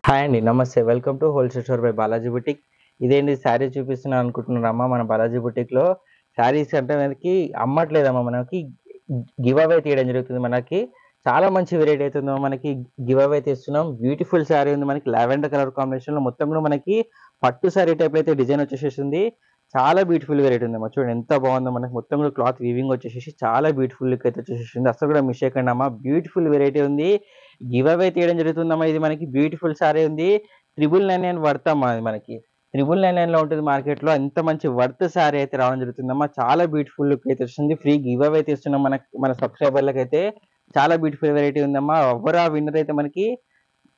Hi అండి. నమస్తే. Welcome to wholesale store by Balaji boutique. ఇదేంటి శారీ చూపిస్తున్నాను అనుకుంటున్నారమ్మా? మన బాలాజీ బుటిక్‌లో శారీస్ అంటే మనకి అమ్మట్లేదమ్మా. మనకి గివ్ అవే తీయడం జరుగుతుంది మనకి. చాలా మంచి వెరైటీ అయితే ఉందమ్మా. మనకి గివ్ అవే తీస్తున్నాం. బ్యూటిఫుల్ శారీ ఉంది మనకి లావెండర్ కలర్ కాంబినేషన్‌లో మొత్తం కూడా మనకి పట్టు శారీ టైప్‌లో అయితే డిజైన్ వచ్చేసేసింది. చాలా బ్యూటిఫుల్ వెరైటీ ఉందమ్మా. చూడండి ఎంత బాగుందో మనకి మొత్తం కూడా క్లాత్ వీవింగ్ వచ్చేసేసి చాలా బ్యూటిఫుల్ లుక్ అయితే వచ్చేసేసింది. అసలు కూడా మిస్ చేయకండి అమ్మా. బ్యూటిఫుల్ వెరైటీ ఉంది. గివ్ అవే తీయడం జరుగుతుందమ్మా. ఇది మనకి బ్యూటిఫుల్ శారీ ఉంది. 999 వర్త్ అమ్మా ఇది మనకి. 999లో ఉంటుంది మార్కెట్‌లో. ఎంత మంచి వర్త్ శారీ అయితే రావడం జరుగుతుందమ్మా. చాలా బ్యూటిఫుల్ లుక్ అయితే వస్తుంది. ఫ్రీ గివ్ అవే తీస్తున్నాం మన సబ్స్క్రైబర్లకైతే. చాలా బ్యూటిఫుల్ వెరైటీ ఉందమ్మా. ఎవరు ఆ విన్నర్ అయితే మనకి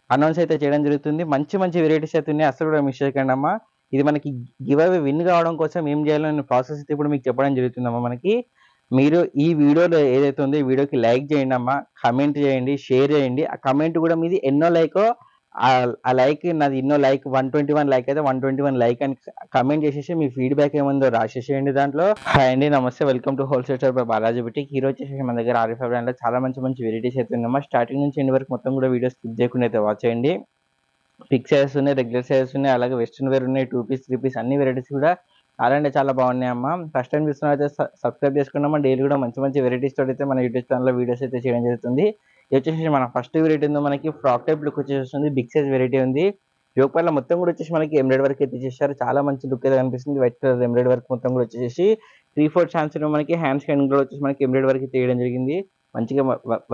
అనౌన్స్ అయితే చేయడం జరుగుతుంది. మంచి మంచి వెరైటీస్ అయితే ఉన్నాయి. అసలు కూడా మిస్ చేయకండి అమ్మా. ఇది మనకి గివ్ అవే విన్ కావడం కోసం ఏం చేయాలో నేను ప్రాసెస్ అయితే ఇప్పుడు మీకు చెప్పడం జరుగుతుందమ్మా మనకి. మీరు ఈ వీడియోలో ఏదైతే ఉందో ఈ వీడియోకి లైక్ చేయండి అమ్మా, కామెంట్ చేయండి, షేర్ చేయండి. ఆ కామెంట్ కూడా మీది ఎన్నో లైకో ఆ లైక్ నాది ఎన్నో లైక్ 121 లైక్ అయితే 121 లైక్ అని కామెంట్ చేసేసి మీ ఫీడ్బ్యాక్ ఏముందో రాసేసేయండి దాంట్లో. హాయ్ అండి, నమస్తే. Welcome to wholesale store by Balaji boutique. ఈ రోజు వచ్చేసి మన దగ్గర ఆర్ఎఫ్ బ్రాండ్‌లో చాలా మంచి మంచి వెరైటీస్ అయితే ఉందమ్మా. స్టార్టింగ్ నుంచి ఎండ్ వరకు మొత్తం కూడా వీడియో స్కిప్ చేయకుండా అయితే వాచ్ చేయండి. ఫిక్స్ సైజెస్ ఉన్నాయి, రెగ్యులర్ సైజెస్ ఉన్నాయి, అలాగే వెస్ట్రన్ వేర్ ఉన్నాయి, 2 పీస్ 3 పీస్ అన్ని వెరైటీస్ కూడా చాలా అంటే చాలా బాగున్నాయి అమ్మా. ఫస్ట్ టైం చూస్తున్నైతే సబ్స్క్రైబ్ చేసుకున్నామా. డైలీ కూడా మంచి మంచి వెరైటీస్ తోటి అయితే మన యూట్యూబ్ ఛానల్లో వీడియోస్ అయితే చేయడం జరుగుతుంది. ఇది వచ్చేసి మన ఫస్ట్ వెరైటీ ఉందో మనకి ఫ్రాక్ టైప్ లుక్ వచ్చేసి బిగ్ సైజ్ వెరైటీ ఉంది. యోగపాల మొత్తం కూడా వచ్చేసి మనకి ఎంబ్రాయిడరీ వర్క్ అయితే చేశారు. చాలా మంచి లుక్ అయితే కనిపిస్తుంది. వైట్ కలర్ ఎంబ్రాయిడరీ వర్క్ మొత్తం కూడా వచ్చేసి 3/4 ఛాన్స్ మనకి హ్యాండ్స్ కూడా వచ్చేసి మనకి ఎంబ్రాయిడరీ వర్క్ అయితే చేయడం జరిగింది. మంచిగా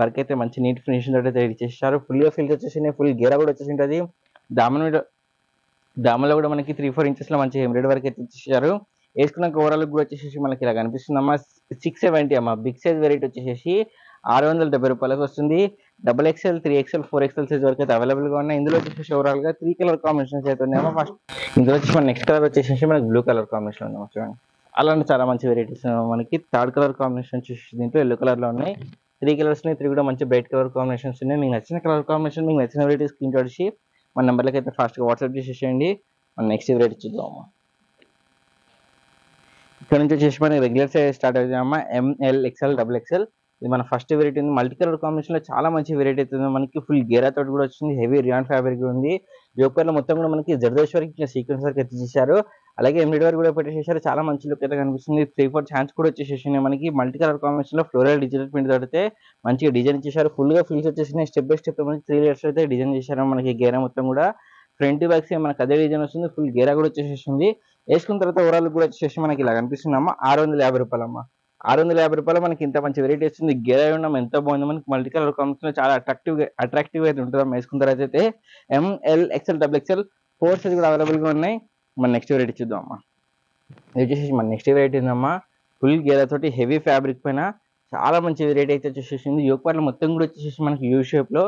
వర్క్ అయితే మంచి నీట్ ఫినిషింగ్ తోటి అయితే రెడీ చేశారు. ఫుల్గా ఫిల్ వచ్చేసి ఫుల్ గేరా కూడా వచ్చేసి ఉంటుంది. దామలో కూడా మనకి 3-4 ఇంచెస్ లో మంచి ఎంబ్రాయిడరీ వర్క్ అయితే ఇచ్చేసారు. వేసుకున్నాక ఓవరాల్ కూడా వచ్చేసి మనకి ఇలా కనిపిస్తుందమ్మా. 670 అమ్మా. బిగ్ సైజ్ వెరైటీ వచ్చేసి 670 రూపాయలకు వస్తుంది. XXL, 3XL, 4XL సైజ్ వరకు అయితే అవైలబుల్ గా ఉన్నాయి. ఇందులో వచ్చేసి ఓవరాల్ గా 3 కలర్ కాంబినేషన్స్ అయితే ఉన్నాయమ్మా. ఫస్ట్ ఇందులో వచ్చేసి మన నెక్స్ట్ కలర్ వచ్చేసి మనకి బ్లూ కలర్ కాంబినేషన్ ఉందమ్మా. చూడండి అలాంటి చాలా మంచి వెరైటీస్ మనకి. థర్డ్ కలర్ కాంబినేషన్ వచ్చేసి దీంట్లో ఎల్లో కలర్ లో ఉన్నాయి. 3 కలర్స్ ఉన్నాయి. 3 కూడా మంచి బ్రైట్ కలర్ కాంబినేషన్స్ ఉన్నాయి. మీకు నచ్చిన కలర్ కాంబినేషన్, మీకు నచ్చిన వెరైటీ స్క్రీన్ షాట్ చేసి మన నెంబర్లకి అయితే ఫాస్ట్గా వాట్సాప్ చేసేసేయండి. మన నెక్స్ట్ వెరైటీ చూద్దామమ్మా. ఇక్కడ నుంచి వచ్చేసి మనకి రెగ్యులర్ సైజ్ స్టార్ట్ అవుతామమ్మా. ML, XL, XXL. ఇది మన ఫస్ట్ వెరైటీ ఉంది. మల్టీ కలర్ కాంబినేషన్ లో చాలా మంచి వెరైటీ అవుతుంది మనకి. ఫుల్ గేరా తోటి కూడా వచ్చింది. హెవీ రియాన్ ఫ్యాబ్రిక్ ఉంది. యోగపర్లో మొత్తం కూడా మనకి జర్దోశ్వరికి సీక్వెన్స్ వర్క్ అయితే చేశారు. అలాగే ఎంబ్రాయిడరీ వర్క్ కూడా పెట్టేసేసారు. చాలా మంచి లుక్ అయితే కనిపిస్తుంది. 3/4 ఛాన్స్ కూడా వచ్చేసేసినాయి మనకి. మల్టీ కలర్ కాంబినేషన్ లో ఫ్లోరల్ డిజిటల్ ప్రింట్ తోడితే మంచిగా డిజైన్ ఇచ్చేసారు. ఫుల్ గా ఫిల్స్ వచ్చేసినాయి. స్టెప్ బై స్టెప్ మనకి 3 లేయర్స్ అయితే డిజైన్ చేశారు మనకి. గేరా మొత్తం కూడా ఫ్రంట్ బ్యాక్ సైడ్ మనకి అదే డిజైన్ వస్తుంది. ఫుల్ గేరా కూడా వచ్చేసేసింది. వేసుకున్న తర్వాత ఓవరాల్ కూడా వచ్చేసి మనకి ఇలా కనిపిస్తుందమ్మా. 650 రూపాయలమ్మా. 650 రూపాయలు మనకి ఇంత మంచి వెరైటీ వస్తుంది. గేరా ఉండడం ఎంత బాగుంది మనకి. మల్టీ కలర్ కాంబినేషన్ చాలా అట్రాక్టివ్ అయితే ఉంటుంది వేసుకున్న తర్వాత అయితే. ML, XL, XXL 4 సైజ్ కూడా అవైలబుల్ గా ఉన్నాయి. మన నెక్స్ట్ వెరైటీ చూద్దాం అమ్మా. ఇది వచ్చేసి మన నెక్స్ట్ వెరైటీ ఉందమ్మా. ఫుల్ గేరా తోటి హెవీ ఫ్యాబ్రిక్ పైన చాలా మంచి వెరైటీ అయితే వచ్చేసేసింది. యోగపార్లు మొత్తం కూడా వచ్చేసి మనకి యూ షేప్ లో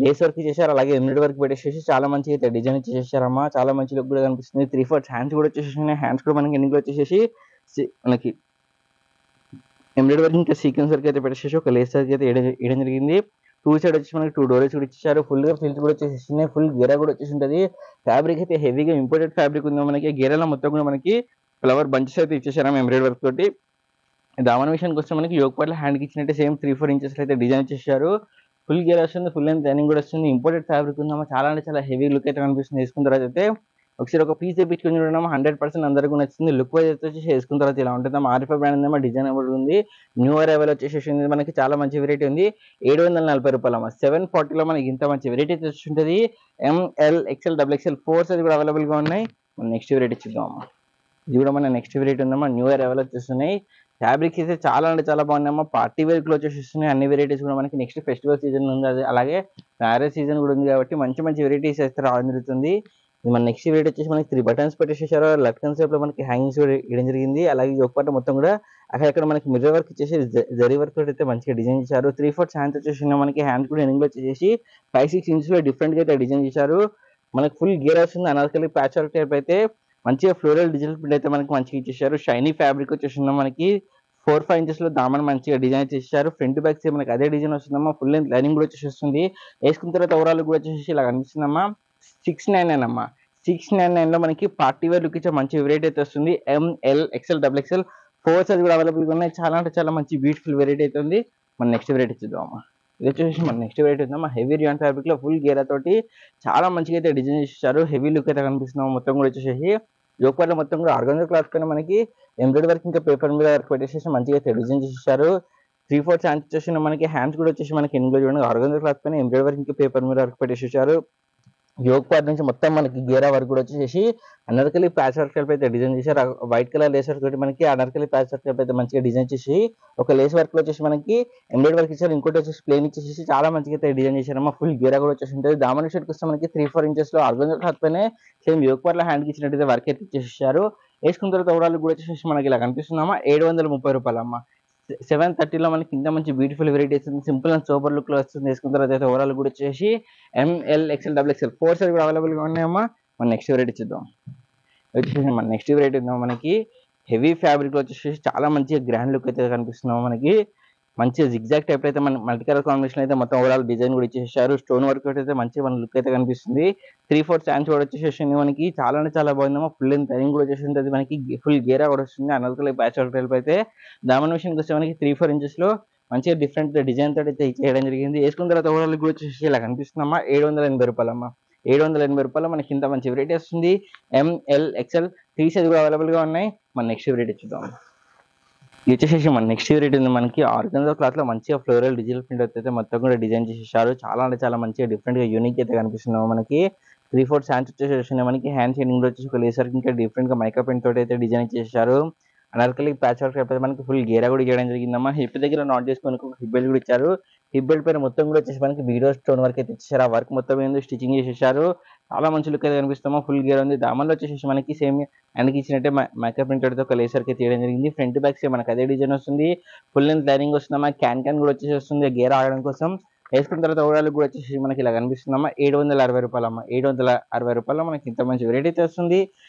లేస్ వర్క్ చేశారు. అలాగే ఎంబ్రాయిడరీ వర్క్ పెట్టేసేసి చాలా మంచిగా అయితే డిజైన్ ఇచ్చేసారమ్మా. చాలా మంచి లుక్ కూడా కనిపిస్తుంది. 3/4 హ్యాండ్స్ కూడా వచ్చేసి హ్యాండ్స్ కూడా మనకి ఎన్నికలు వచ్చేసి మనకి ఎంబ్రాయిడరీ వర్క్ ఇంకా సీక్వెన్స్ వర్క్ అయితే పెట్టేసి ఒక లేస్ వర్క్ అయితే వేయడం జరిగింది. 2 సైడ్ వచ్చి మనకి 2 డోర్స్ కూడా ఇచ్చారు. ఫుల్ గా ఫిల్స్ కూడా వచ్చేసి ఫుల్ గేరా కూడా వచ్చేసి ఉంటుంది. ఫ్యాబ్రిక్ అయితే హెవీగా ఇంపోర్టెడ్ ఫ్యాబ్రిక్ ఉంది మనకి. గేరాలో మొత్తం కూడా మనకి ఫ్లవర్ బంచెస్ అయితే ఇచ్చేసారు ఎంబ్రాయిడరీ వర్క్ తోటి. దామన విషయానికి వస్తే మనకి యోగపార్ల హ్యాండ్కి ఇచ్చినట్టే సేమ్ 3-4 ఇంచెస్ అయితే డిజైన్ చేశారు. ఫుల్ గేర్ వస్తుంది. ఫుల్ లెంత్ లైనింగ్ కూడా వస్తుంది. ఇంపోర్టెడ్ ఫ్యాబ్రిక్ ఉందమ్మా. చాలా అంటే చాలా హెవీ లుక్ అయితే కనిపిస్తుంది. వేసుకున్న తర్వాత అయితే ఒకసారి ఒక పీస్ తెప్పించుకొని చూడడం 100% అందరికీ నచ్చింది. లుక్ వైజ్ అయితే వచ్చేసి వేసుకున్న తర్వాత ఇలా ఉంటుంది. ఆర్ఎఫ్ బ్రాండ్ ఉందమ్మా. డిజైన్ ఉంది. న్యూ అరైవల్ వచ్చేసి మనకి చాలా మంచి వెరైటీ ఉంది. 740 రూపాయలమ్మా. 740లో మనకి ఇంత మంచి వెరైటీ అయితే వచ్చి ML, XL, XXL 4 సైజ్ కూడా అవైలబుల్ గా ఉన్నాయి. మన నెక్స్ట్ వెరైటీ చూద్దాం అమ్మా. ఇది కూడా మన నెక్స్ట్ వెరైటీ ఉందమ్మా. న్యూ అరైవల్ వచ్చేస్తున్నాయి. ఫ్యాబ్రిక్స్ అయితే చాలా అంటే చాలా బాగున్నాయమ్మా. పార్టీ వేర్ లో వచ్చేస్తున్నాయి. అన్ని వెరైటీస్ కూడా మనకి నెక్స్ట్ ఫెస్టివల్ సీజన్ ఉంది. అది అలాగే మ్యారేజ్ సీజన్ కూడా ఉంది కాబట్టి మంచి మంచి వెరైటీస్ అయితే రావడం జరుగుతుంది. ఇది మన నెక్స్ట్ వెరైటీ వచ్చేసి మనకి 3 బటన్స్ పెట్టేసేసారు. లెఫ్ట్ హ్యాండ్ సైడ్ లో మనకి హ్యాంగింగ్స్ కూడా ఇవ్వడం జరిగింది. అలాగే ఒక మొత్తం కూడా అక్కడ మనకి మిర్రర్ వర్క్ ఇచ్చేసి జరీ వర్క్ తోటి అయితే మంచిగా డిజైన్ చేశారు. 3/4 హ్యాండ్స్ వచ్చేసి మనకి హ్యాండ్ కూడా ఎనిమిది వచ్చేసి 5-6 ఇంచెస్ లో డిఫరెంట్ గా అయితే డిజైన్ చేశారు. మనకి ఫుల్ గేర్ వస్తుంది. అనార్కలి ప్యాచ్ వర్క్ టైప్ అయితే మంచిగా ఫ్లోరల్ డిజిటల్ ప్రింట్ అయితే మనకి మంచిగా ఇచ్చేసారు. షైనీ ఫ్యాబ్రిక్ వచ్చేసింది మనకి. 4-5 ఇంచెస్ లో దామన్ మంచిగా డిజైన్ చేశారు. ఫ్రంట్ బ్యాక్ సైడ్ మనకి అదే డిజైన్ వస్తుందమ్మా. ఫుల్ లెంత్ లైనింగ్ కూడా వచ్చేస్తుంది. వేసుకున్న తర్వాత ఓవరాల్ కూడా వచ్చేసి ఇలా కనిపిస్తుందమ్మా. 699 అమ్మా. 699 లో మనకి పార్టీ వేర్ లుక్ ఇచ్చే మంచి వెరైటీ అయితే వస్తుంది. ML, XL, XXL 4 సైజ్ కూడా అవైలబుల్ గా ఉన్నాయి. చాలా అంటే చాలా మంచి బ్యూటిఫుల్ వెరైటీ అయితే ఉంది. మన నెక్స్ట్ వెరైటీ చూద్దాం అమ్మా. ఇది వచ్చేసి మన నెక్స్ట్ వెరైటీ ఉందా హెవీ రియాన్ ఫ్యాబ్రిక్ లో ఫుల్ గేరా తోటి చాలా మంచిగా అయితే డిజైన్ చేశారు. హెవీ లుక్ అయితే కనిపిస్తున్నాం. మొత్తం కూడా వచ్చేసి యోగపార్లో మొత్తం కూడా ఆర్గానిక్ క్లాత్ పైన మనకి ఎంబ్రాయిడరీ వర్క్ ఇంకా పేపర్ మీద వర్క్ పెట్టేసి మంచిగా అయితే డిజైన్ చేశారు. 3/4 హ్యాండ్స్ వచ్చేసి మనకి హ్యాండ్స్ కూడా వచ్చేసి మనకి ఎన్నిలో చూడండి ఆర్గానిక్ క్లాత్ పైన ఎంబ్రాయిడరీ వర్క్ ఇంకా పేపర్ మీద వర్క్ పెట్టేసారు. యోగ్ పార్ట్ నుంచి మొత్తం మనకి గేరా వర్క్ కూడా వచ్చేసి అనార్కలి ప్యాచ్ వర్క్ అయితే డిజైన్ చేశారు. వైట్ కలర్ లేస్ వర్క్ తోటి మనకి అనార్కలి ప్యాచ్ వర్క్ అయితే మంచిగా డిజైన్ చేసి ఒక లేస్ వర్క్ లో వచ్చేసి మనకి ఎంబ్రాయిడరీ వర్క్ ఇచ్చారు. ఇంకోటి వచ్చేసి ప్లేన్ ఇచ్చేసి చాలా మంచిగా అయితే డిజైన్ చేశారు. ఫుల్ గేరా కూడా వచ్చేసి ఉంటుంది. దామన్ షర్ట్ వస్తే మనకి 3-4 ఇంచెస్ లో ఆర్గానిక్ క్లాత్ పైన సేమ్ యోగ్ పార్ట్ లో హ్యాండ్ కి ఇచ్చినట్టయితే వర్క్ అయితే ఇచ్చేసారు. వేసుకున్న తర్వాత ఓవరాల్ కూడా వచ్చేసి మనకి ఇలా కనిపిస్తుందమ్మా 730 రూపాయలు అమ్మ. 730 లో మనకి ఇంత మంచి బ్యూటిఫుల్ వెరైటీ వస్తుంది. సింపుల్ అండ్ సూపర్ లుక్ లో వస్తుంది. వేసుకున్న తర్వాత అయితే ఓవరాల్ కూడా వచ్చేసి ML XL XXL 4 సైజ్ కూడా అవైలబుల్ గా ఉన్నాయమ్మా. మన నెక్స్ట్ వెరైటీ చూద్దాం. వచ్చేసి మన నెక్స్ట్ వెరైటీ ఉందాం మనకి హెవీ ఫ్యాబ్రిక్ లో వచ్చేసి చాలా మంచిగా గ్రాండ్ లుక్ అయితే కనిపిస్తున్నాం. మనకి మంచిగా జిగ్జాగ్ టైప్ అయితే మన మల్టీ కలర్ కాంబినేషన్ అయితే మొత్తం ఓవరాల్ డిజైన్ కూడా ఇచ్చేసారు. స్టోన్ వర్క్ అయితే మంచిగా మన లుక్ అయితే కనిపిస్తుంది. 3/4 హ్యాండ్స్ కూడా వచ్చేసి మనకి చాలా అంటే చాలా బాగుందమ్మా. ఫుల్ అండ్ టైం కూడా వచ్చేసి ఉంటుంది. మనకి ఫుల్ గేరా కూడా వస్తుంది. అనర్కలి ప్యాచ్ వర్క్ టైప్ అయితే దామన్ విషయానికి వస్తే మనకి 3-4 ఇంచెస్ లో మంచిగా డిఫరెంట్ డిజైన్ తోటి అయితే చేయడం జరిగింది. వేసుకున్న తర్వాత ఓవరాల్ కూడా వచ్చేసి ఇలా కనిపిస్తుందమ్మా 780 రూపాయలు అమ్మా. 780 రూపాయలు మనకి ఇంత మంచి వెరైటీ వస్తుంది. ML XL 3 సైజ్ కూడా అవైలబుల్ గా ఉన్నాయి. మన నెక్స్ట్ వెరైటీ చూద్దాం. ఇది వచ్చేసి మన నెక్స్ట్ వెరైటీ ఉంది. మనకి ఆర్గన్జా క్లాత్ లో మంచిగా ఫ్లోరల్ డిజిటల్ ప్రింట్ అయితే మొత్తం కూడా డిజైన్ చేసేసారు. చాలా అంటే చాలా మంచిగా డిఫరెంట్ గా యూనిక్ అయితే కనిపిస్తున్నాం. మనకి 3/4 హ్యాండ్స్ వచ్చేసి మనకి హ్యాండ్ షేడింగ్ వచ్చేసి ఒక లేసర్ ఇంకా డిఫరెంట్ గా మైకా ప్రింట్ తోటి అయితే డిజైన్ చేశారు. అనార్కలి ప్యాచ్ వర్క్ అయితే మనకి ఫుల్ గేరా కూడా చేయడం జరిగిందమ్మా. హిప్ దగ్గర నాట్ చేసుకొని ఒక హిప్ బెల్ట్ కూడా ఇచ్చారు. హిప్ బెల్ట్ పైన మొత్తం కూడా వచ్చేసి మనకి వీడియో స్టోన్ వర్క్ అయితే ఇచ్చారు. ఆ వర్క్ మొత్తం ఏందో స్టిచింగ్ చేసేసారు. చాలా మంచి లుక్ అయితే కనిపిస్తామా. ఫుల్ గేర్ ఉంది. దామన్లో వచ్చేసి మనకి సేమ్ ఆయనకి ఇచ్చినట్టే మేకప్ ప్రింట్ అయితే ఒక లేసర్ కి తీయడం జరిగింది. ఫ్రంట్ బ్యాక్ సేమ్ మనకి అదే డిజైన్ వస్తుంది. ఫుల్ లెంత్ లైనింగ్ వస్తుందమ్మా. క్యాన్ కూడా వచ్చేసి వస్తుంది గేర్ ఆడడం కోసం. వేసుకున్న తర్వాత ఓవరాల్ కూడా వచ్చేసి మనకి ఇలా కనిపిస్తుందమ్మా 760 రూపాయలు అమ్మా. 760 రూపాయలు మనకి ఇంత మంచి వెరైటీ అయితే వస్తుంది.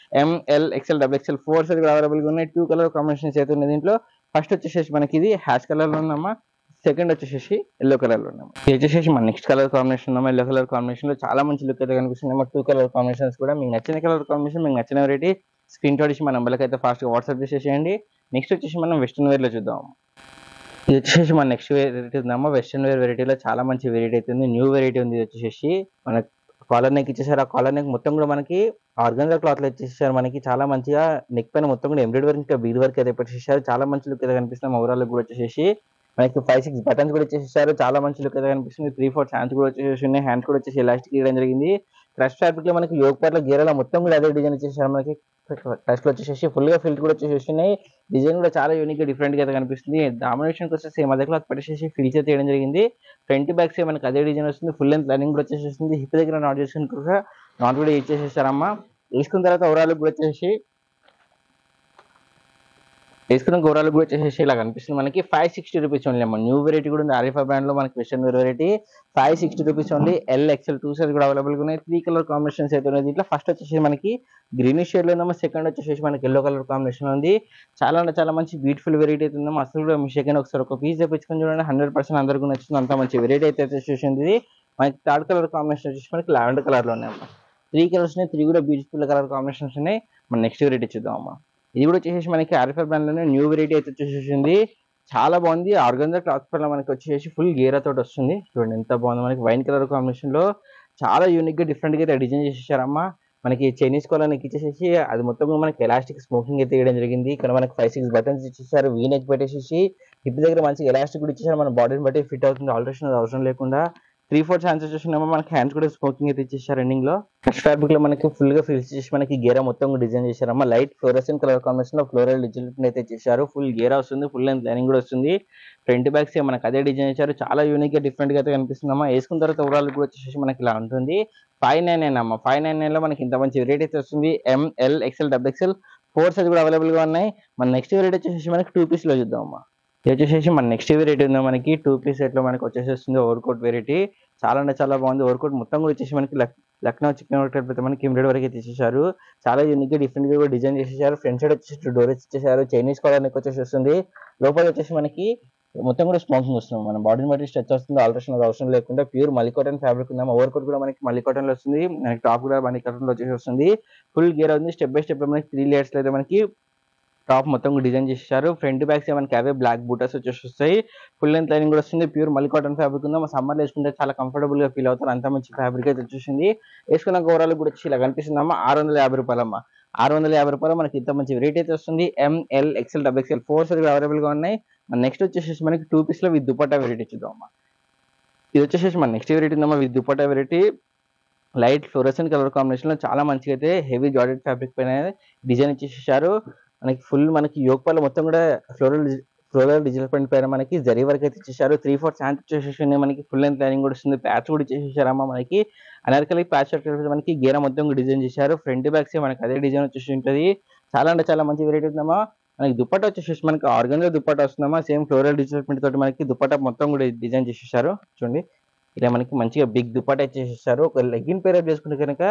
ML XL XXL 4 సైజ్ కూడా అవైలబుల్ గా ఉన్నాయి. 2 కలర్ కాంబినేషన్స్ అయితే ఉన్నాయి. దీంట్లో ఫస్ట్ వచ్చేసి మనకి ఇది హ్యాష్ కలర్ లో ఉందమ్మా. సెకండ్ వచ్చేసి ఎల్లో కలర్ లో ఉన్నాము. ఇది వచ్చేసి మన నెక్స్ట్ కలర్ కాంబినేషన్ ఉన్నాము. ఎల్లో కలర్ కాంబినేషన్ లో చాలా మంచి లుక్ అయితే కనిపిస్తుంది. 2 కలర్ కాంబినేషన్స్ కూడా మీకు నచ్చిన కలర్ కాంబినేషన్ మీకు నచ్చిన వెరైటీ స్క్రీన్ షాట్ ఇచ్చి మన నెంబర్కి అయితే ఫాస్ట్ గా వాట్సాప్ చేసేయండి. నెక్స్ట్ వచ్చేసి మనం వెస్ట్రన్ వేర్ లో చూద్దాం. ఇది వచ్చేసి మన నెక్స్ట్ వెరైటీ ఉందమ్మా. వెస్ట్రన్ వేర్ వెరైటీలో చాలా మంచి వెరైటీ అయితే ఉంది. న్యూ వెరైటీ ఉంది. ఇది వచ్చేసి మన కాలర్ నెక్ ఇచ్చేసారు. ఆ కాలర్ నెక్ మొత్తం కూడా మనకి ఆర్గన్జా క్లాత్ లో ఇచ్చేసారు. మనకి చాలా మంచిగా నెక్ పైన మొత్తం కూడా ఎంబ్రాయిడరీ వర్క్ ఇంకా బీడ్ వర్క్ అయితే పెట్టేసారు. చాలా మంచి లుక్ అయితే కనిపిస్తుంది. ఓవరాల్ కూడా వచ్చేసి మనకి 5-6 బటన్స్ కూడా ఇచ్చేసారు. చాలా మంచి లుక్ అయితే కనిపిస్తుంది. 3/4 హ్యాండ్స్ కూడా వచ్చేసి ఉన్నాయి. హ్యాండ్స్ కూడా వచ్చేసి ఎలాస్టిక్ ఇవ్వడం జరిగింది. క్రష్ ఫ్యాబ్రిక్ లో మనకి యోగ్ పార్ట్ లో గేరాలో మొత్తం కూడా అదే డిజైన్ ఇచ్చేసారు. మనకి క్రష్ లో వచ్చేసి ఫుల్ గా ఫిల్ట్ కూడా వచ్చేసి ఉన్నాయి. డిజైన్ కూడా చాలా యూనిక్ గా డిఫరెంట్ గా అయితే కనిపిస్తుంది. డామినేషన్ వచ్చేసి సేమ్ అదే క్లాత్ పెట్టేసి ఫిల్స్ అయితే చేయడం జరిగింది. ఫ్రంట్ బ్యాక్ సేమ్ మనకి అదే డిజైన్ వస్తుంది. ఫుల్ లెంత్ లైనింగ్ కూడా వచ్చేసి హిప్ దగ్గర నాట్ చేసుకుని కూడా నాట్ కూడా ఇచ్చేసేసారమ్మా. వేసుకున్న తర్వాత ఓవరాల్ కూడా వచ్చేసి ఇలా కనిపిస్తుంది. మనకి 560 రూపీస్ ఓన్లీ అమ్మ. న్యూ వెరైటీ కూడా ఉంది. ఆరిఫా బ్రాండ్ లో మనకి western wear variety 560 rupees only. LXL 2 size కూడా అవైలబుల్ గా ఉన్నాయి. 3 కలర్ కాంబినేషన్స్ అయితే ఉన్నాయి. దీంట్లో ఫస్ట్ వచ్చేసి మనకి గ్రీనిష్ షేడ్ లో ఉందమ్మా. సెకండ్ వచ్చేసి మనకి ఎల్లో కలర్ కాంబినేషన్ ఉంది. చాలా అంటే చాలా మంచి బ్యూటిఫుల్ వెరైటీ అయితే ఉందమ్మా. అసలు కూడా మీ సెకండ్ ఒకసారి ఒక పీస్ తెప్పించుకొని చూడండి. 100% అందరికీ నచ్చుతుంది. అంత మంచి వెరైటీ అయితే వచ్చేసింది. మనకి థర్డ్ కలర్ కాంబినేషన్ వచ్చేసి మనకి లావెండర్ కలర్ లో ఉన్నాయమ్మా. 3 కలర్స్ ఉన్నాయి. 3 కూడా బ్యూటిఫుల్ కలర్ కాంబినేషన్స్ ఉన్నాయి. మన నెక్స్ట్ వెరైటీ చూద్దాం అమ్మా. ఇది కూడా వచ్చేసి మనకి ఆరిఫా బ్రాండ్ లోనే న్యూ వెరైటీ అయితే వచ్చేసింది. చాలా బాగుంది. ఆర్గన్జా క్లాత్ పైన మనకి వచ్చేసి ఫుల్ గేరా తోటి వస్తుంది. చూడండి ఎంత బాగుంది. మనకి వైన్ కలర్ కాంబినేషన్ లో చాలా యూనిక్ గా డిఫరెంట్ గా అయితే డిజైన్ చేసేసారమ్మా. మనకి చైనీస్ కాలర్ ఇచ్చేసేసి అది మొత్తం మనకి ఎలాస్టిక్ స్మోకింగ్ అయితే వేయడం జరిగింది. ఇక్కడ మనకి 5-6 బటన్స్ ఇచ్చేసారు. వీ నెక్ పెట్టేసి హిప్ దగ్గర మంచి ఎలాస్టిక్ కూడా ఇచ్చేసారు. మన బాడీని బట్టి ఫిట్ అవుతుంది. ఆల్టరేషన్ అవసరం లేకుండా 3/4 హ్యాండ్స్ వచ్చేసినామో మనకి హ్యాండ్స్ కూడా స్మోకింగ్ అయితే ఇచ్చేసారు. ఎండింగ్ లో ఫస్ట్ ఫ్యాబ్రిక్ లో మనకి ఫుల్ గా ఫిల్స్ చేసి మనకి గేరా మొత్తం డిజైన్ చేశారమ్మా. లైట్ ఫ్లోరెసెంట్ కలర్ కాంబినేషన్ లో ఫ్లోరల్ డిజైన్ అయితే చేశారు. ఫుల్ గేరా వస్తుంది. ఫుల్ లెంత్ లైనింగ్ కూడా వస్తుంది. ఫ్రంట్ బ్యాక్ సేమ్ మనకి అదే డిజైన్ చేశారు. చాలా యూనిక్ గా డిఫరెంట్ గా అయితే కనిపిస్తుందమ్మా. వేసుకున్న తర్వాత ఓవరాల్ కూడా వచ్చేసి మనకి ఇలా ఉంటుంది. 599 అమ్మా. 599 లో మనకి ఇంత మంచి వెరైటీ అయితే వస్తుంది. ML XL XXL 4 సైజ్ కూడా అవైలబుల్ గా ఉన్నాయి. మన నెక్స్ట్ వెరైటీ వచ్చేసి మనకి 2 పీస్ లో చూద్దాం అమ్మా. ఇది వచ్చేసి మన నెక్స్ట్ వెరైటీ ఉందో మనకి 2 పీస్ సెట్ లో మనకి వచ్చేసేస్తుంది. ఓవర్ కోట్ వెరైటీ చాలా అంటే చాలా బాగుంది. ఓవర్ కోట్ మొత్తం కూడా వచ్చేసి మనకి లక్నో చికెన్ అయితే మనకి ఎంబ్రాయిడరీ వరకు తీసేసారు. చాలా యూనిక్ గా డిఫరెంట్ గా డిజైన్ చేసేసారు. ఫ్రంట్ సైడ్ వచ్చేసి డోరేజ్ ఇచ్చేసారు. చైనీస్ కాలర్ నెక్ వచ్చేసి వస్తుంది. లోపల వచ్చేసి మనకి మొత్తం కూడా స్మోకింగ్ వస్తుంది. మన బాడీని బట్టి స్ట్రెచ్ వస్తుంది. ఆల్టరేషన్ అవసరం లేకుండా ప్యూర్ మల్లి కాటన్ ఫ్యాబ్రిక్ ఉందా. ఓవర్ కోట్ కూడా మనకి మల్లి కాటన్ లో వస్తుంది. మనకి టాప్ కూడా మల్లి కాటన్ లో వచ్చేసి వస్తుంది. ఫుల్ గేర్ ఉంది. స్టెప్ బై స్టెప్ మనకి 3 లేయర్స్ లో అయితే మనకి టాప్ మొత్తం కూడా డిజైన్ చేశారు. ఫ్రంట్ బ్యాక్స్ మనకి అవే బ్లాక్ బూటర్స్ వచ్చేసి వస్తాయి. ఫుల్ లెంత్ లైనింగ్ కూడా వస్తుంది. ప్యూర్ మల్ కాటన్ ఫ్యాబ్రిక్ ఉందా, సమ్మర్ వేసుకుంటే చాలా కంఫర్టబుల్ గా ఫీల్ అవుతారు. అంత మంచి ఫ్యాబ్రిక్ అయితే వచ్చేసింది. వేసుకున్న ఓవరాల్ కూడా వచ్చి ఇలా కనిపిస్తుందమ్మా. 650 రూపాయలమ్మా. 650 రూపాయలు మనకి ఇంత మంచి రేట్ అయితే వస్తుంది. ML XL XXL 4 size available గా ఉన్నాయి. నెక్స్ట్ వచ్చేసి మనకి 2 పీస్ లో విత్ దుపట్టా వెరైటీ చూద్దాం అమ్మా. ఇది వచ్చేసి మన నెక్స్ట్ వెరైటీ ఉందమ్మా. With dupatta variety light fluorescent colour combination లో చాలా మంచిగా అయితే హెవీ జార్జెట్ ఫ్యాబ్రిక్ పైన డిజైన్ ఇచ్చేసారు. మనకి ఫుల్ మనకి యోగ్ పార్ట్ మొత్తం కూడా ఫ్లోరల్ డిజిటల్ ప్రింట్ పైన మనకి జరీ వర్క్ అయితే ఇచ్చేసారు. 3/4 హ్యాండ్ వచ్చేసి మనకి ఫుల్ లెంత్ లైనింగ్ కూడా వస్తుంది. ప్యాచ్ కూడా ఇచ్చేసారమ్మా. మనకి అనార్కలి ప్యాచ్ మనకి గేర మొత్తం డిజైన్ చేశారు. ఫ్రంట్ బ్యాక్స్ మనకి అదే డిజైన్ వచ్చేసి ఉంటుంది. చాలా అంటే చాలా మంచి వెరైటీ ఉందమ్మా. మనకి దుపట్టా వచ్చేసి మనకి ఆర్గంజా దుపట్టా వస్తుందమ్మా. సేమ్ ఫ్లోరల్ డిజిటల్ ప్రింట్ తోటి మనకి దుపట్టా మొత్తం కూడా డిజైన్ చేసేసారు. చూడండి ఇలా మనకి మంచిగా బిగ్ దుపట్టా ఇచ్చేసేసారు. ఒక లెగ్గిన్ పేరప్ చేసుకుంటే కనుక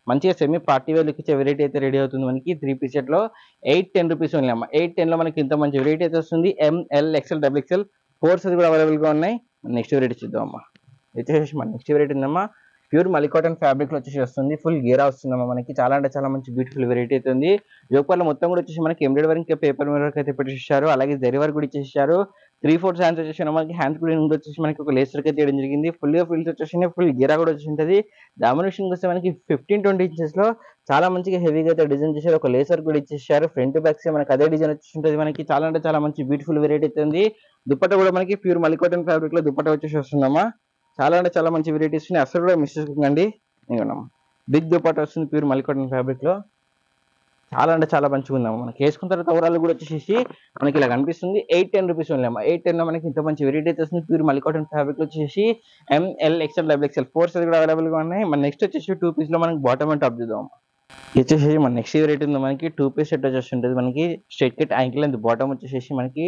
మంచిగా సెమీ పార్టీ వేర్ లుక్ ఇచ్చే వెరైటీ అయితే రెడీ అవుతుంది. మనకి 3 పీస్ సెట్ లో 810 రూపీస్ ఓన్లీ అమ్మా. 810 లో మనకి ఇంత మంచి వెరైటీ అయితే వస్తుంది. ML XL XXL 4 సైజ్ కూడా అవైలబుల్ గా ఉన్నాయి. నెక్స్ట్ వెరైటీ చూద్దాం అమ్మా. వచ్చేసి మన నెక్స్ట్ వెరైటీ ఉందమ్మా. ప్యూర్ మలి కాటన్ ఫ్యాబ్రిక్ లో వచ్చేసి వస్తుంది. ఫుల్ గేరా వస్తుందమ్మా. మనకి చాలా అంటే చాలా మంచి బ్యూటిఫుల్ వెరైటీ అయితే ఉంది. యోగపార్లో మొత్తం కూడా వచ్చేసి మనకి ఎంబ్రాయిడరీ వర్క్ పేపర్ వర్క్ అయితే పెట్టేసారు. అలాగే జరీ వర్క్ కూడా ఇచ్చేసారు. 3/4 హ్యాండ్స్ వచ్చేసి మనకి హ్యాండ్స్ కూడా వచ్చేసి మనకి ఒక లేస్ వర్క్ అయితే చేయడం జరిగింది. ఫుల్ గా ఫిల్స్ వచ్చేసి ఫుల్ గేరా కూడా వచ్చి ఉంటుంది. డామినేషన్ వస్తే మనకి 15-20 ఇంచెస్ లో చాలా మంచిగా హెవీగా అయితే డిజైన్ చేశారు. ఒక లేస్ వర్క్ కూడా ఇచ్చేసారు. ఫ్రంట్ బ్యాక్స్ మనకి అదే డిజైన్ వచ్చేసి ఉంటుంది. మనకి చాలా అంటే చాలా మంచి బ్యూటిఫుల్ వెరైటీ అయితే ఉంది. దుపట్టా కూడా మనకి ప్యూర్ మలి కాటన్ ఫ్యాబ్రిక్ లో దుపట్టా వచ్చేసి వస్తుందమ్మా. చాలా అంటే చాలా మంచి వెరైటీస్ ఉన్నాయి. అసలు కూడా మిస్ చేసుకోకండి. ఇవ్వనమ్మా బిగ్ దుపట్టా వస్తుంది ప్యూర్ మలి కాటన్ ఫ్యాబ్రిక్ లో. చాలా అంటే చాలా మంచిగా ఉందమ్మా. మనకి వేసుకున్న తర్వాత ఓవరాల్ కూడా వచ్చేసి మనకి ఇలా కనిపిస్తుంది. 810 రూపీస్ ఓన్లీ అమ్మా. 810 లో మనకి ఇంత మంచి వెరైటీ అయితే వస్తుంది. ప్యూర్ మలి కాటన్ ఫ్యాబ్రిక్ వచ్చేసి ML XL XXL 4 సైజ్ కూడా అవైలబుల్ గా ఉన్నాయి. మన నెక్స్ట్ వచ్చేసి 2 పీస్ లో మనకి బాటమ్ అండ్ టాప్ చూద్దాం. వచ్చేసి మన నెక్స్ట్ వెరైటీ ఉంది. మనకి 2 పీస్ సెట్ వచ్చేసి ఉంటుంది. మనకి straight cut ankle and bottom వచ్చేసి మనకి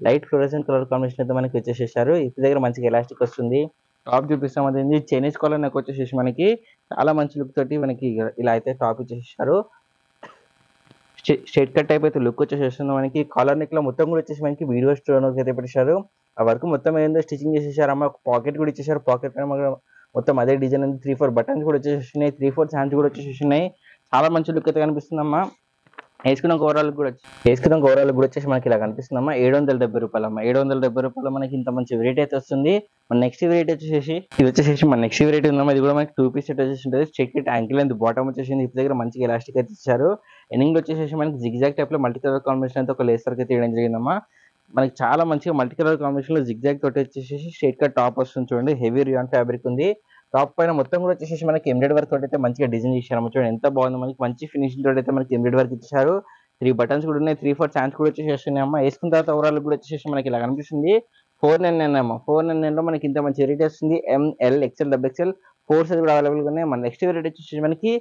లైట్ ఫ్లోరసెంట్ కలర్ కాంబినేషన్ అయితే మనకి వచ్చేసేసారు. ఇప్పుడు దగ్గర మంచిగా ఎలాస్టిక్ వస్తుంది. టాప్ చూపిస్తాం. అదేంటి చైనీస్ కాలర్ నాకు వచ్చేసి మనకి చాలా మంచి లుక్ తోటి మనకి ఇలా అయితే టాప్ ఇచ్చేసారు. స్ట్రైట్ కట్ టైప్ అయితే లుక్ వచ్చేసేస్తుంది. మనకి కాలర్ నెక్ లో మొత్తం కూడా వచ్చేసి మనకి వీడియో స్టోన్ అయితే పెట్టేశారు. ఆ వర్క్ మొత్తం ఏందో స్టిచింగ్ చేసేసారు అమ్మ. పాకెట్ కూడా ఇచ్చేసారు. పాకెట్ పైన మొత్తం అదే డిజైన్ ఉంది. 3/4 బటన్స్ కూడా వచ్చేసినాయి. 3/4 హ్యాండ్స్ కూడా వచ్చేసినాయి. చాలా మంచి లుక్ అయితే కనిపిస్తుందమ్మా. వేసుకున్న ఓవరాల్ కూడా వచ్చేసి మనకి ఇలా కనిపిస్తుందమ్మా. 770 రూపాయలమ్మా. 770 రూపాయలు మనకి ఇంత మంచి వెరైటీ అయితే వస్తుంది. మన నెక్స్ట్ వెరైటీ వచ్చేసి ఇది వచ్చేసి మన నెక్స్ట్ వెరైటీ ఉందమ్మా. ఇది కూడా మనకి 2 పీస్ సెట్ వచ్చేసి ఉంటుంది. Straight cut ankle and bottom వచ్చేసింది. ఇప్పుడు దగ్గర మంచిగా ఎలాస్టిక్ అయితే ఇచ్చారు. ఎండింగ్ వచ్చేసి మనకి జిగ్జాగ్ టైప్ లో మల్టీ కలర్ కాంబినేషన్ అయితే ఒక లేస్ వర్క్ అయితే వేయడం జరిగిందమ్మా. మనకి చాలా మంచిగా మల్టీ కలర్ కాంబినేషన్ లో జిగ్జాగ్ తోటి వచ్చేసి స్ట్రైట్ కట్ టాప్ వస్తుంది. చూడండి హెవీ రియాన్ ఫ్యాబ్రిక్ ఉంది. టాప్ పైన మొత్తం కూడా వచ్చేసి మనకి ఎంబ్రాయిడరీ వర్క్ తోటి అయితే మంచిగా డిజైన్ చేశారు. చూడండి ఎంత బాగుంది. మనకి మంచి ఫినిషింగ్ తోటి అయితే మనకి ఎంబ్రాయిడరీ వర్క్ ఇచ్చారు. 3 బటన్స్ కూడా ఉన్నాయి. 3/4 హ్యాండ్స్ కూడా వచ్చేసేస్తున్నాయి అమ్మా. వేసుకున్న తర్వాత ఓవరాల్ కూడా వచ్చేసి మనకి ఇలా కనిపిస్తుంది. 499 అమ్మా. 499 లో మనకి ఇంత మంచి వెరైటీ వస్తుంది. ML XL XXL 4 సైజ్ కూడా అవైలబుల్ గా ఉన్నాయి. మన నెక్స్ట్ వెరైటీ వచ్చేసి మనకి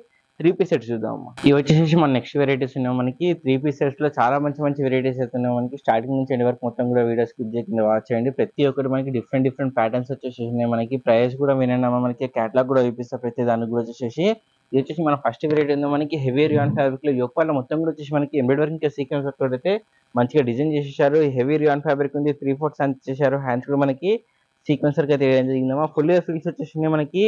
3 పీస్ సెట్స్ చూద్దాం అమ్మా. ఇవి వచ్చేసి మన నెక్స్ట్ వెరైటీస్ ఉన్నాయి. మనకి 3 పీస్ సెట్స్ లో చాలా మంచి మంచి వెరైటీస్ అయితే ఉన్నాయి. మనకి స్టార్టింగ్ నుంచి ఎండ్ వరకు మొత్తం కూడా వీడియోస్ స్కిప్ చేయకుండా వాచ్ చేయండి. ప్రతి ఒక్కటి మనకి డిఫరెంట్ ప్యాటర్న్స్ వచ్చేసి ఉన్నాయి. మనకి ప్రైస్ కూడా వినండి అమ్మా. మనకి కేటలాగ్ కూడా చూపిస్తా ప్రతి దానికి కూడా వచ్చేసి. ఇది వచ్చేసి మన ఫస్ట్ వెరైటీ ఉంది. మనకి హెవీ రియాన్ ఫ్యాబ్రిక్ లో యోగపార్లో మొత్తం కూడా వచ్చేసి మనకి ఎంబ్రాయిడరీ ఇంకా సీక్వెన్స్ వర్క్ అయితే మంచిగా డిజైన్ చేసేసారు. హెవీ రియాన్ ఫ్యాబ్రిక్ ఉంది. 3/4 హ్యాండ్స్ చేశారు. హ్యాండ్స్ కూడా మనకి సీక్వెన్స్ వర్క్ అయితే వేయడం జరిగిందమ్మా. ఫుల్ ఫిల్స్ వచ్చేసి మనకి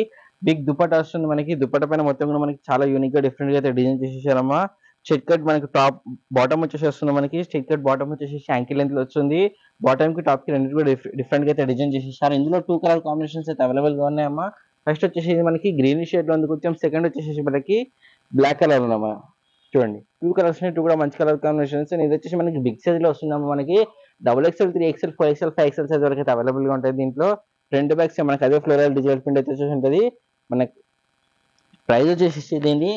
బిగ్ దుపట్టా వస్తుంది. మనకి దుపట్టా పైన మొత్తం కూడా మనకి చాలా యూనిక్ గా డిఫరెంట్ గా అయితే డిజైన్ చేసేసారమ్మా. స్ట్రైట్ కట్ మనకి టాప్ బాటమ్ వచ్చేసి వస్తుంది. మనకి స్ట్రైట్ కట్ బాటమ్ వచ్చేసి యాంకిల్ లెంత్ లో వస్తుంది. బాటమ్ కి టాప్ కి రెండు కూడా డిఫరెంట్ గా అయితే డిజైన్ చేసేసారు. ఇందులో 2 కలర్ కాంబినేషన్స్ అయితే అవైలబుల్ గా ఉన్నాయమ్మా. ఫస్ట్ వచ్చేసి మనకి గ్రీన్ షేడ్ లో అందుకు వచ్చాం. సెకండ్ వచ్చేసి మనకి బ్లాక్ కలర్ ఉందమ్మా. చూడండి 2 కలర్స్ 2 కూడా మంచి కలర్ కాంబినేషన్స్. ఇది వచ్చేసి మనకి బిగ్ సైజ్ లో వస్తుందమ్మా. మనకి XXL 3XL 4XL 5XL size వరకు అయితే అవైలబుల్ గా ఉంటుంది. దీంట్లో ఫ్రంట్ బ్యాక్స్ మనకి అదే ఫ్లోరల్ డిజైన్ ప్రింట్ అయితే వచ్చేసి ఉంటుంది. మనకి ప్రైస్ వచ్చేసి దీన్ని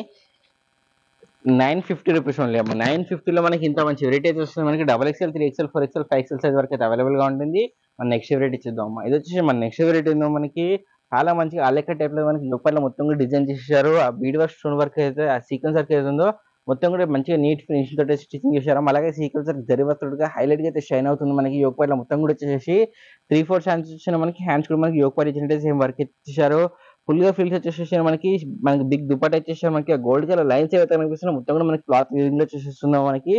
950 రూపీస్ ఓన్లీ అమ్మా. 950 లో మనకి ఇంత మంచి వెరైటీ అయితే వస్తుంది. మనకి XXL 3XL 4XL 5XL size వరకు అయితే అవైలబుల్ గా ఉంటుంది. మన నెక్స్ట్ వెరైటీ చూద్దాం అమ్మా. ఇది వచ్చేసి మన నెక్స్ట్ వెరైటీ ఉందో మనకి చాలా మంచిగా అలెక్క టైప్ లో మనకి లోపల మొత్తం కూడా డిజైన్ చేశారు. ఆ బీడ్ వర్క్ స్టోన్ వర్క్ అయితే ఆ సీక్వెన్స్ వర్క్ ఏదో ఉందో మొత్తం కూడా మంచిగా నీట్ ఫినిషింగ్ తోటి స్టిచింగ్ చేశారు. అలాగే సీక్వెన్స్ వర్క్ జరీ వర్క్ తోటి హైలైట్ గా అయితే షైన్ అవుతుంది. మనకి యోగపార్లో మొత్తం కూడా వచ్చేసి 3/4 హ్యాండ్స్ వచ్చిన మనకి హ్యాండ్స్ కూడా మనకి యోగపార్ ఇచ్చినట్టు సేమ్ వర్క్ ఇచ్చేసారు. ఫుల్ గా ఫిల్స్ వచ్చేసి మనకి బిగ్ దుపట్టా ఇచ్చేసారు. మనకి గోల్డ్ కలర్ లైన్స్ ఏవైతే కనిపిస్తున్నాయి మొత్తం కూడా మనకి క్లాత్ వీవింగ్ లో వచ్చేస్తున్నాం. మనకి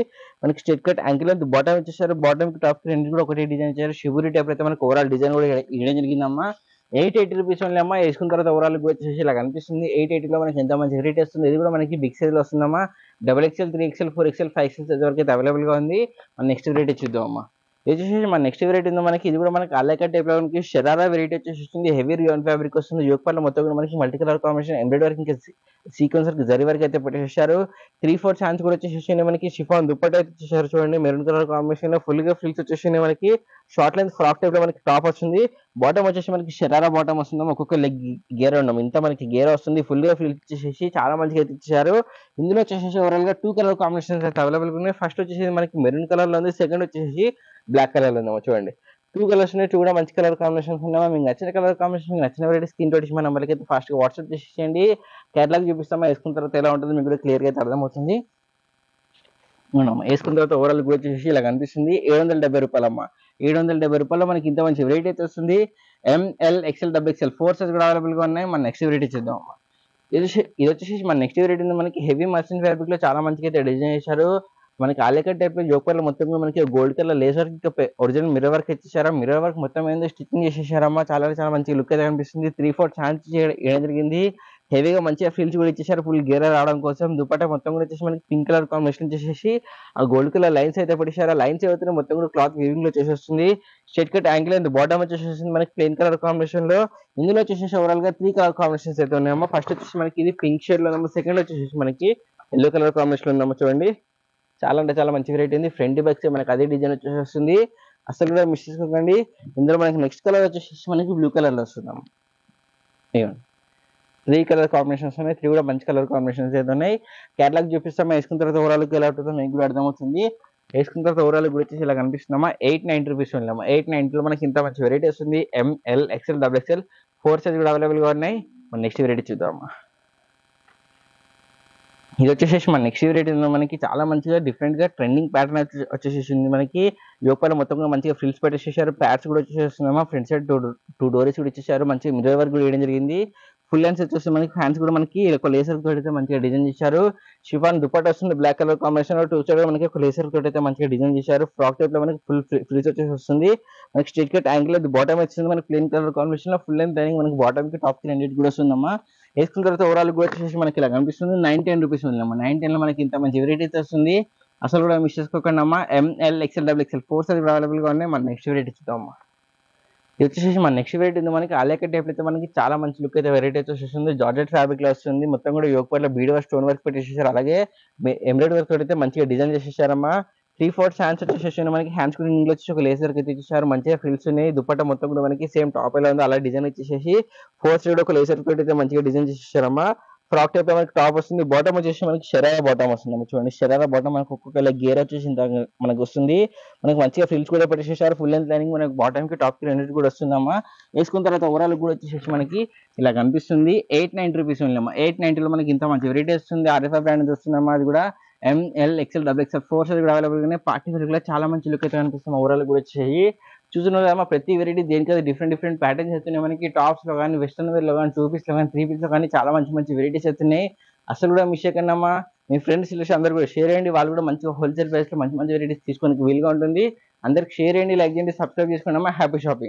straight cut ankle and bottom ఇచ్చేసారు. బాటమ్ కి టాప్ కి రెండు కూడా ఒకటే డిజైన్ ఇచ్చారు. షిబురి టైప్ అయితే మనకి ఓవరాల్ డిజైన్ కూడా ఇవ్వడం జరిగిందమ్మా. ₹880 ఓన్లీ అమ్మా. వేసుకున్న తర్వాత ఓవరాల్ వచ్చేసి ఇలా కనిపిస్తుంది. 880లో మనకి ఎంత మంచి వెరైటీ వస్తుంది. ఇది కూడా మనకి బిగ్ సైజ్లో వస్తుందమ్మా. XXL, 3XL, 4XL, 5XL size వరకు అయితే అవైలబుల్గా ఉంది. మన నెక్స్ట్ వెరైటీ చూద్దాం అమ్మా. ఇది వచ్చేసి మన నెక్స్ట్ వెరైటీ ఉందో మనకి. ఇది కూడా మనకి అల్లెక టైప్ లో మనకి షరారా వెరైటీ వచ్చేసి వస్తుంది. హెవీ రియాన్ ఫ్యాబ్రిక్ వస్తుంది. యోక్ పార్ట్ మొత్తం కూడా మనకి multi colour combination embroidery work ఇంకా సీక్వెన్స్ వర్క్ జరీ వరకు అయితే పెట్టేశారు. 3/4 హ్యాండ్స్ కూడా వచ్చేసి మనకి షిఫాన్ దుప్పట్ట అయితే ఇచ్చేసారు. చూడండి మెరూన్ కలర్ కాంబినేషన్ లో ఫుల్ గా ఫ్రిల్స్ వచ్చేసి మనకి షార్ట్ లెంత్ ఫ్రాక్ టైప్ లో మనకి టాప్ వస్తుంది. బాటమ్ వచ్చేసి మనకి షరారా బాటమ్ వస్తుంది. ఒక్కొక్క లెగ్ గేర్ ఉన్నాం ఇంత మనకి గేర్ వస్తుంది. ఫుల్ గా ఫ్రిల్స్ వచ్చేసి చాలా మంచిగా అయితే ఇచ్చారు. ఇందులో వచ్చేసి ఓవరాల్ గా 2 కలర్ కాంబినేషన్స్ అయితే అవైలబుల్ ఉన్నాయి. ఫస్ట్ వచ్చేసి మనకి మెరూన్ కలర్ లో ఉంది. సెకండ్ వచ్చేసి బ్లాక్ కలర్ లో ఉందామా. చూడండి 2 కలర్స్ ఉన్నాయి. 2 కూడా మంచి కలర్ కాంబినేషన్స్ ఉన్నామా. మీకు నచ్చిన కలర్ కాంబినేషన్ మీకు నచ్చిన వెరైటీ స్క్రీన్ తోటి మన నెంబర్కి అయితే ఫాస్ట్ గా వాట్సాప్ చేసేయండి. కేటలాగ్ చూపిస్తామా. వేసుకున్న తర్వాత ఎలా ఉంటుంది మీకు కూడా క్లియర్ గా అయితే అర్థమవుతుంది. వేసుకున్న తర్వాత ఓవరాల్ కూడా వచ్చేసి ఇలా కనిపిస్తుంది. ₹770 అమ్మా. ₹770 మనకి ఇంత మంచి వెరైటీ అయితే వస్తుంది. ML, XL, XXL 4 సైజ్ కూడా అవైలబుల్ గా ఉన్నాయి. మన నెక్స్ట్ వెరైటీ చూద్దాం అమ్మా. ఇది వచ్చేసి మన నెక్స్ట్ వెరైటీ మనకి హెవీ మస్లిన్ ఫ్యాబ్రిక్ లో చాలా మంచిగా అయితే డిజైన్ చేశారు. మనకి ఆలికట్ టైప్ లో జోకర్లు మొత్తం మనకి gold colour laser original mirror work ఇచ్చేసారా. మిర్రర్ వర్క్ మొత్తం ఏందో స్టిచ్చింగ్ చేసేసారమ్మా. చాలా చాలా మంచి లుక్ అయితే కనిపిస్తుంది. 3/4 ఛాన్స్ చేయడం జరిగింది. హెవీగా మంచిగా ఫీల్స్ కూడా ఇచ్చేసారు. ఫుల్ గేర్ రావడం కోసం దుపట్టా మొత్తం కూడా వచ్చేసి మనకి పింక్ కలర్ కాంబినేషన్ చేసేసి ఆ గోల్డ్ కలర్ లైన్స్ అయితే పడిచారు. ఆ లైన్స్ అయితే మొత్తం కూడా క్లాత్ వీవింగ్ లో చేసేస్తుంది. Straight cut angle and bottom వచ్చేసి మనకి ప్లెయిన్ కలర్ కాంబినేషన్ లో. ఇందులో వచ్చేసి ఓవరాల్ గా 3 కలర్ కాంబినేషన్స్ అయితే ఉన్నాయమ్మా. ఫస్ట్ వచ్చేసి మనకి ఇది పింక్ షేడ్ లో ఉందమ్మా. సెకండ్ వచ్చేసి మనకి ఎల్లో కలర్ కాంబినేషన్ లో ఉందమ్మా. చూడండి చాలా అంటే చాలా మంచి వెరైటీ ఉంది. ఫ్రంట్ బ్యాక్ మనకి అదే డిజైన్ వచ్చేసి వస్తుంది. అసలు కూడా మిస్ చేసుకోకండి. ఇందులో మనకి నెక్స్ట్ కలర్ వచ్చేసి మనకి బ్లూ కలర్ లో వస్తుందమ్మా. 3 కలర్ కాంబినేషన్స్ ఉన్నాయి. 3 కూడా మంచి కలర్ కాంబినేషన్స్ అయితే ఉన్నాయి. కేటలాగ్ చూపిస్తామా. వేసుకున్న తర్వాత ఓవరాల్ ఎలా ఉంటుందో మీకు కూడా అర్థమవుతుంది. వేసుకున్న తర్వాత ఓవరాల్ కూడా వచ్చేసి ఇలా కనిపిస్తుందమ్మా. ₹890 ఉందమ్మా. ₹890లో మనకి ఇంత మంచి వెరైటీ వస్తుంది. ML, XL, XXL 4 సైజ్ కూడా అవైలబుల్ గా ఉన్నాయి. మన నెక్స్ట్ వెరైటీ చూద్దామా. ఇది వచ్చేసి మన నెక్స్ట్ వెరైటీ మనకి చాలా మంచిగా డిఫరెంట్ గా ట్రెండింగ్ ప్యాటర్న్ వచ్చేసింది. మనకి యోపాల మొత్తం మంచిగా ఫ్రిల్స్ పెట్టేసేసారు. ప్యాడ్స్ కూడా వచ్చేస్తున్నామా. ఫ్రంట్ సైడ్ 2 డోరీస్ కూడా ఇచ్చేసారు. మంచి మిర్రర్ వర్క్ కూడా వేయడం జరిగింది. ఫుల్ హ్యాండ్స్ వచ్చేసి మనకి హ్యాండ్స్ కూడా మనకి ఒక లేసర్ తోటి అయితే మంచిగా డిజైన్ చేశారు. షిఫాన్ దుపట్టా వస్తుంది. బ్లాక్ కలర్ కాంబినేషన్ 2 సైడ్ మనకి ఒక లేసర్ తోటి అయితే మంచిగా డిజైన్ చేశారు. ఫ్రాక్ టైప్ లో మనకి ఫుల్ ఫ్రిల్స్ వచ్చేసి వస్తుంది. మనకి స్ట్రైట్ కట్ యాంగిల్ బాటమ్ వచ్చింది. మనకి ప్లెయిన్ కలర్ కాంబినేషన్ లో ఫుల్ లెంత్ లైనింగ్ మనకి బాటమ్ కి టాప్ కి రెండింటి కూడా వస్తుందమ్మా. వేసుకున్న తర్వాత ఓవరాల్ కూడా వచ్చేసి మనకి ఇలా కనిపిస్తుంది. ₹910 ఉందమ్మా. 910 లో మనకి ఇంత మంచి వెరైటీ అయితే వస్తుంది. అసలు కూడా మిస్ చేసుకోకండి అమ్మా. ML, XL, XXL 4 size available గా ఉన్నాయి. మన నెక్స్ట్ వెరైటీ చూద్దామమ్మా. ఇది వచ్చేసి మన నెక్స్ట్ వెరైటీ ఉంది మనకి ఆలియా టైప్ అయితే మనకి చాలా మంచి లుక్ అయితే వెరైటీ అయితే వచ్చేస్తుంది. జార్జెట్ ఫ్యాబ్రిక్ లో వస్తుంది. మొత్తం కూడా యోక్ పార్ట్ లో బీడ్ వర్క్ స్టోన్ వర్క్ పెట్టేసేసారు. అలాగే ఎంబ్రాయిడరీ వర్క్ అయితే మంచిగా డిజైన్ చేసేసారమ్మా. 3/4 హ్యాండ్స్ వచ్చేసి మనకి హ్యాండ్స్ కూడా ఇంగ్లో వచ్చేసి ఒక లేసర్ అయితే ఇచ్చేసారు. మంచిగా ఫ్రిల్స్ ఉన్నాయి. దుపట్టా మొత్తం కూడా మనకి సేమ్ టాప్ ఎలా ఉందో అలా డిజైన్ ఇచ్చేసి 4 సైడ్ ఒక లేసర్ తోటి అయితే మంచిగా డిజైన్ చేసేసారమ్మా. ఫ్రాక్ టైప్ మనకి టాప్ వస్తుంది. బాటమ్ వచ్చేసి మనకి షరారా బాటమ్ వస్తుంది. చూడండి షరారా బాటమ్ మనకి ఒక్కొక్క గేర్ వచ్చేసి మనకు వస్తుంది. మనకి మంచిగా ఫ్రిల్స్ కూడా పెట్టేసేసారు. ఫుల్ లెంత్ లైనింగ్ మనకి బాటమ్ కి టాప్ కి రెండింటి కూడా వస్తుందమ్మా. వేసుకున్న తర్వాత ఓవరాల్ కూడా వచ్చేసి మనకి ఇలా కనిపిస్తుంది. ₹890 ఉందమ్మా. 890లో మనకి ఇంత మంచి వెరైటీ వస్తుంది. RFI బ్రాండ్ వస్తుందమ్మా. అది కూడా ML, XL, XXL 4 సైజ్ కూడా అవైలబుల్ గా పార్టీ వేర్ కూడా చాలా మంచి లుక్ అయితే కనిపిస్తుంది. ఓవరాల్ కూడా వచ్చేసి చూస్తున్నారు కదా ప్రతి వెరైటీ దేనికైతే డిఫరెంట్ ప్యాటర్న్స్ అవుతున్నాయి. మనకి టాప్స్ లో కానీ వెస్టర్న్ వేర్ లో కానీ 2 పీస్ లో కానీ 3 పీస్ లో కానీ చాలా మంచి వెరైటీస్ అవుతున్నాయి. అసలు కూడా మిస్ చేయకండి అమ్మా. మీ ఫ్రెండ్స్ అందరూ కూడా షేర్ చేయండి. వాళ్ళు కూడా మంచిగా హోల్సేల్ ప్రైస్ లో మంచి వెరైటీస్ తీసుకోవడానికి వీలుగా ఉంటుంది. అందరికి షేర్ చేయండి, లైక్ చేయండి, సబ్స్క్రైబ్ చేసుకోండి అమ్మా. Happy shopping.